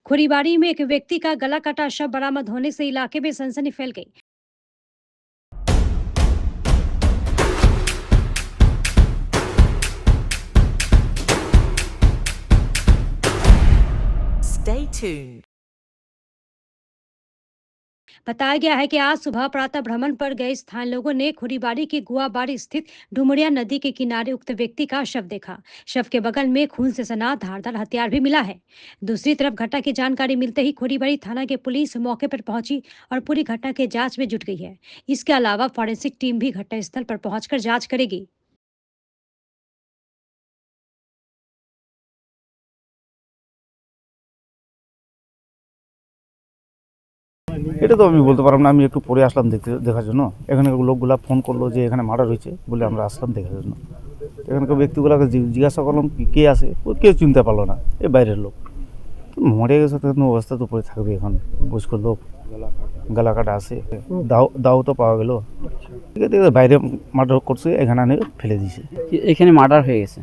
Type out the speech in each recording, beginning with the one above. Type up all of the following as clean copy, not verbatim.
खुरीबाड़ी में एक व्यक्ति का गला कटा शव बरामद होने से इलाके में सनसनी फैल गई। Stay tuned. बताया गया है कि आज सुबह प्रातः भ्रमण पर गए स्थानीय लोगों ने खुरीबाड़ी की गुआबाड़ी स्थित डुमरिया नदी के किनारे उक्त व्यक्ति का शव देखा। शव के बगल में खून से सना धारदार हथियार भी मिला है। दूसरी तरफ घटना की जानकारी मिलते ही खुरीबाड़ी थाना के पुलिस मौके पर पहुंची और पूरी घटना के जांच में जुट गई है। इसके अलावा फॉरेंसिक टीम भी घटनास्थल पर पहुंचकर जांच करेगी। এটা তো আমি বলতে পারলাম না, আমি একটু পরে আসলাম দেখার জন্য। এখানে লোকগুলা ফোন করলো যে এখানে মার্ডার হয়েছে বলে আমরা আসলাম দেখার জন্য। এখানকার ব্যক্তিগুলোকে জিজ্ঞাসা করলাম কে আছে, ও কেউ চিনতে পারলো না, এই বাইরের লোক। মরে গেছে তখন অবস্থা তো পরে থাকবে, এখন বয়স্ক লোক, গলা কাটা আছে, দাও তো পাওয়া গেল। ঠিক আছে, বাইরে মার্ডার করছে, এখানে আনে ফেলে দিয়েছে। এখানে মার্ডার হয়ে গেছে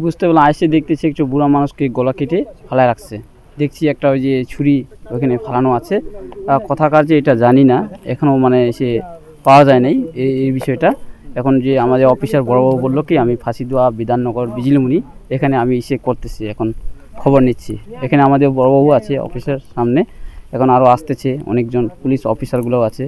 বুঝতে পারলাম। আসে দেখতেছি একটু বুড়া মানুষকে গলা কেটে ফালায় রাখছে। দেখছি একটা ওই যে ছুরি ওখানে ফালানো আছে। কথাকার যে এটা জানি না, এখনও মানে এসে পাওয়া যায় নাই এই বিষয়টা। এখন যে আমাদের অফিসার বড়বাবু বললো কি আমি ফাঁসিদোয়া বিধাননগর বিজলিমুনি এখানে আমি এসে করতেছি, এখন খবর নিচ্ছি। এখানে আমাদের বড়বাবু আছে অফিসের সামনে, এখন আরও আসতেছে অনেকজন পুলিশ অফিসারগুলোও আছে।